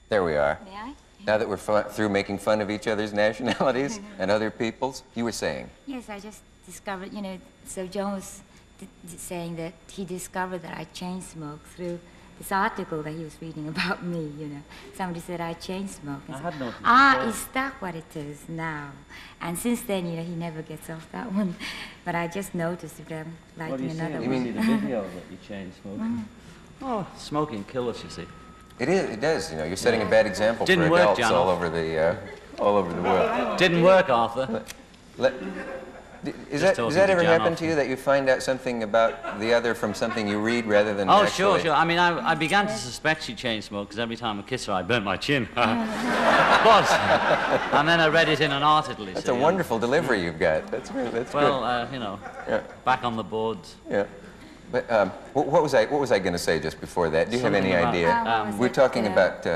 There we are. May I? Now that we're through making fun of each other's nationalities and other people's, you were saying? Yes, I just discovered, you know, so John was saying that he discovered that I chain smoke through this article that he was reading about me, you know. Somebody said I chain smoke. I had noticed. Is that what it is now? And since then, you know, he never gets off that one. But I just noticed if I'm liking another one. You mean the video that you chain smoking? Oh, smoking kills, you see. It is. It does. You know, you're setting a bad example Didn't for work, adults John. all over the world. Didn't work, Arthur. Does that ever happen to you, that you find out something about the other from something you read rather than Oh, actually... sure. I mean, I began to suspect she chain smoked because every time I kiss her, I burnt my chin. But, and then I read it in an article. That's a wonderful delivery you've got. That's good. Well, you know, back on the boards. Yeah. But what was I going to say just before that? Do you have any idea? We're talking about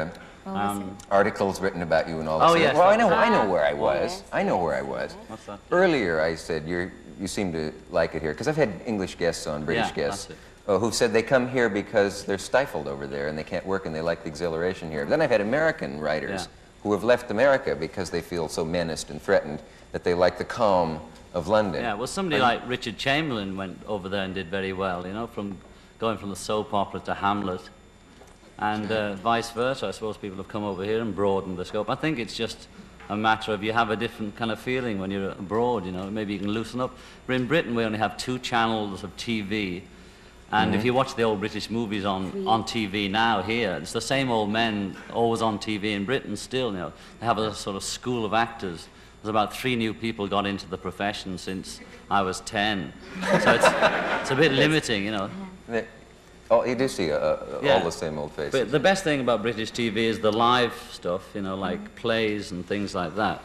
articles written about you and all this. Oh, yes. Well, I know where I was. I know where I was. What's that? Earlier, I said you seem to like it here because I've had English guests on, British guests, who said they come here because they're stifled over there and they can't work and they like the exhilaration here. Then I've had American writers who have left America because they feel so menaced and threatened that they like the calm of London. Yeah, well, somebody like Richard Chamberlain went over there and did very well, you know, going from the soap opera to Hamlet. And vice versa, I suppose people have come over here and broadened the scope. I think it's just a matter of you have a different kind of feeling when you're abroad, you know, maybe you can loosen up. But in Britain, we only have 2 channels of TV. And if you watch the old British movies on TV now here, it's the same old men always on TV in Britain still, you know. They have a sort of school of actors. There's about 3 new people got into the profession since I was 10. So it's a bit limiting, you know. Oh, you do see all the same old faces. But the best thing about British TV is the live stuff, you know, like plays and things like that.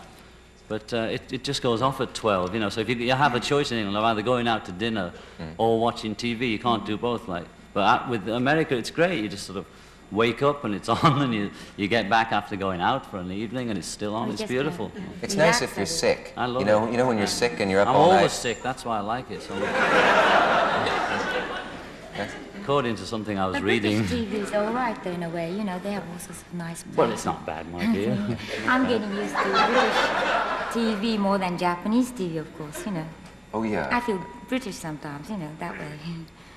But it just goes off at 12, you know. So if you have a choice in England of either going out to dinner or watching TV, you can't do both. But with America, it's great. You just sort of wake up and it's on, and you get back after going out for an evening and it's still on. It's beautiful. It's nice if you're sick. I love it. You know when you're sick and you're up I'm all night. I'm always sick. That's why I like it so much. According to something I was reading. British TV is all right, though, in a way. You know, they have all sorts of nice movies. Well, it's not bad, my dear. I'm getting used to British TV more than Japanese TV, of course, you know. Oh, yeah. I feel British sometimes, you know, that way.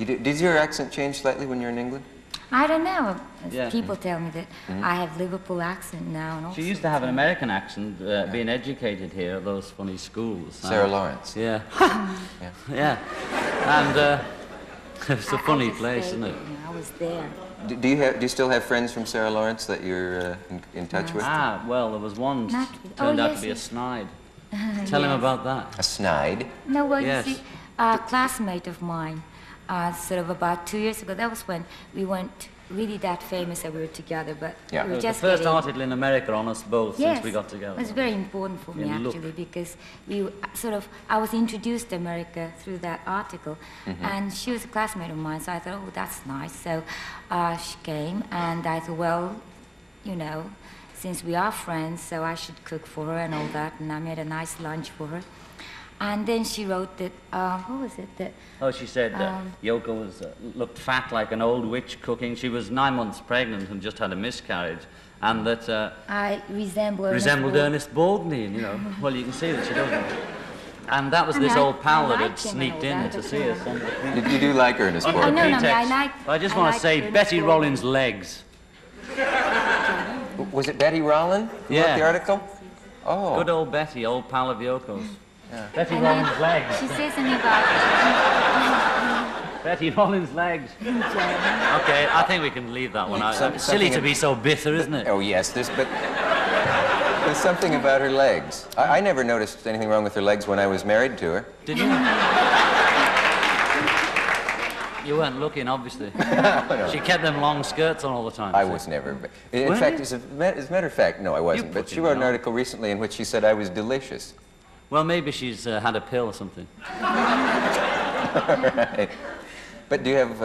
Did your accent change slightly when you're in England? I don't know. People tell me that I have Liverpool accent now. And all She used to have an American accent, being educated here at those funny schools. Sarah Lawrence. Yeah. Yeah. And it's a funny place, isn't it? You know, I was there. Do you still have friends from Sarah Lawrence that you're in touch with? Ah, well, there was one turned out to be a snide. Tell him about that. A snide? No, well, you see, a classmate of mine, sort of about 2 years ago, that was when we weren't really that famous that we were together, but we were It was just the first article in America on us both since we got together. It was very important for me, actually, because I was introduced to America through that article, and she was a classmate of mine, so I thought, oh, that's nice. So she came, and I thought, well, you know, since we are friends, so I should cook for her and all that, and I made a nice lunch for her. And then she wrote that, what was it? She said Yoko looked fat like an old witch cooking. She was 9 months pregnant and just had a miscarriage. And that I resembled Ernest Borgnine, you know. Well, you can see that she doesn't. And that was this old pal that had sneaked in to see us. You do like Ernest Borgnine? I just want to say Betty Rollins' legs. Was it Betty Rollin who wrote the article? Oh. Good old Betty, old pal of Yoko's. Betty Rollins' legs. She says something about Betty Rollins' legs. Okay, I think we can leave that one out. It's silly to be so bitter, isn't it? Oh, yes, there's something about her legs. I never noticed anything wrong with her legs when I was married to her. Did you? You weren't looking, obviously. No. She kept them long skirts on all the time. I was never. In fact, as a matter of fact, no, I wasn't. But she wrote an article recently in which she said I was delicious. Well, maybe she's had a pill or something. Right. But do you have,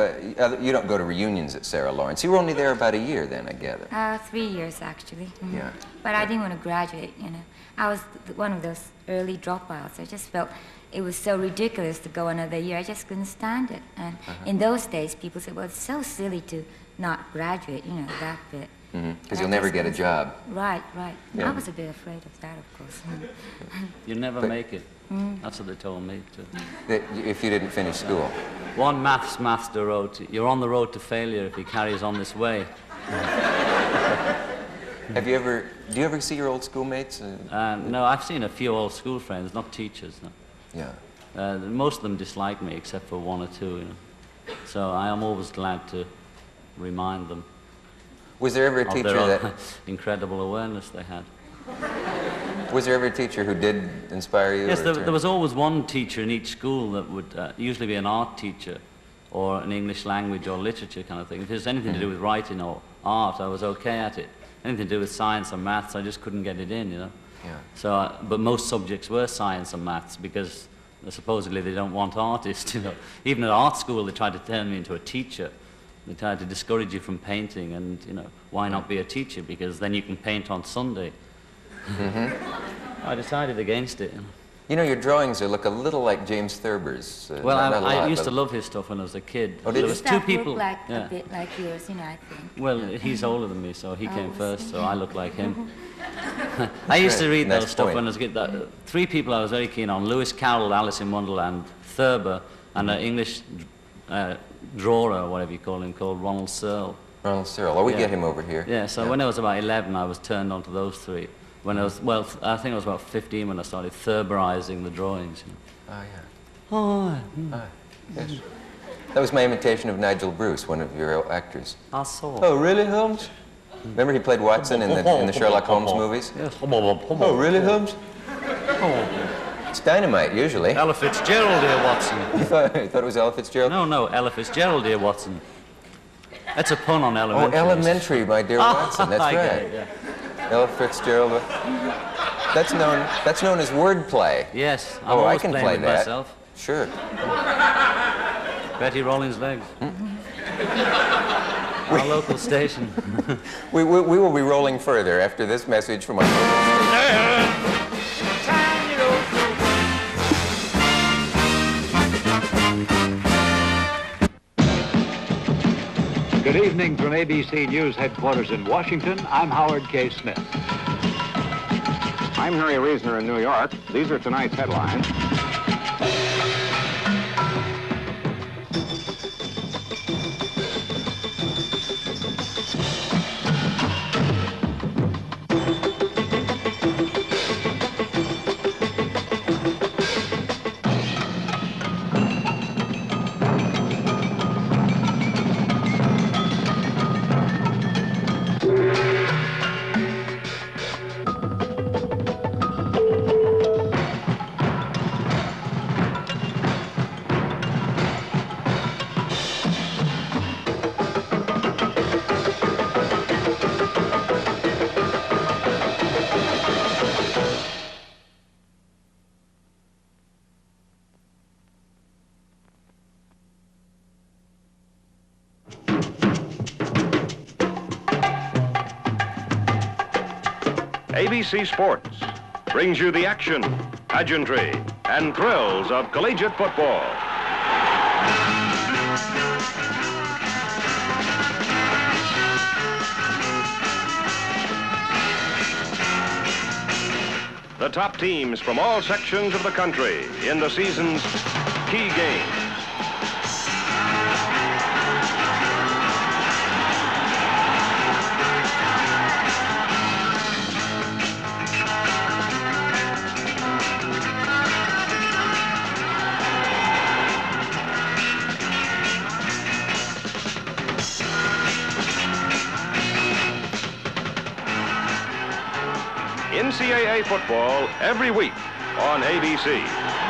you don't go to reunions at Sarah Lawrence. You were only there about a year then, I gather. 3 years, actually. Yeah. But I didn't want to graduate, you know. I was one of those early dropouts. I just felt it was so ridiculous to go another year. I just couldn't stand it. And in those days, people said, well, it's so silly to not graduate, you know, that bit. Because you'll never get a job. Right. Yeah. I was a bit afraid of that, of course. You never make it. That's what they told me, too. That if you didn't finish school. One maths the road to, you're on the road to failure if he carries on this way. Do you ever see your old schoolmates? No, I've seen a few old school friends, not teachers, no. Yeah. Most of them dislike me, except for one or two, you know. So I am always glad to remind them. Was there ever a teacher that... incredible awareness they had. Was there ever a teacher who did inspire you? Yes, there was always one teacher in each school that would usually be an art teacher or an English language or literature kind of thing. If it was anything to do with writing or art, I was okay at it. Anything to do with science or maths, I just couldn't get it in, you know. Yeah. So, but most subjects were science and maths because supposedly they don't want artists, you know. Even at art school, they tried to turn me into a teacher. They tried to discourage you from painting and, you know, why not be a teacher? Because then you can paint on Sunday. I decided against it. You know, your drawings look a little like James Thurber's. Well, I used to love his stuff when I was a kid. Oh, did there was two people. Look like a bit like yours, you know, I think. Well, he's older than me, so he came first, so I look like him. I used to read those stuff when I was a kid. Three people I was very keen on: Lewis Carroll, Alice in Wonderland, Thurber, and an English drawer, or whatever you call him, called Ronald Searle. Ronald Searle. Oh, we get him over here. Yeah. So when I was about 11, I was turned on to those three. When I was, well, I think I was about 15 when I started Thurberizing the drawings. You know. Oh, yeah. Yes. That was my imitation of Nigel Bruce, one of your actors. I saw. Oh, really, Holmes? Remember he played Watson in the Sherlock Holmes movies? Yes. Oh, really, Holmes? It's dynamite, usually. Ella Fitzgerald, dear Watson. You thought it was Ella Fitzgerald? No, Ella Fitzgerald, dear Watson. That's a pun on Oh, elementary. Elementary, my dear Watson. That's I get right. it, yeah. Ella Fitzgerald. That's known as wordplay. Yes, I'm Oh, I always can playing play with that. myself. Sure. Betty Rollins' legs. Our local station. We will be rolling further after this message from our local station. Good evening from ABC News headquarters in Washington. I'm Howard K. Smith. I'm Harry Reasoner in New York. These are tonight's headlines. ABC Sports brings you the action, pageantry, and thrills of collegiate football. The top teams from all sections of the country in the season's key games. NCAA football every week on ABC.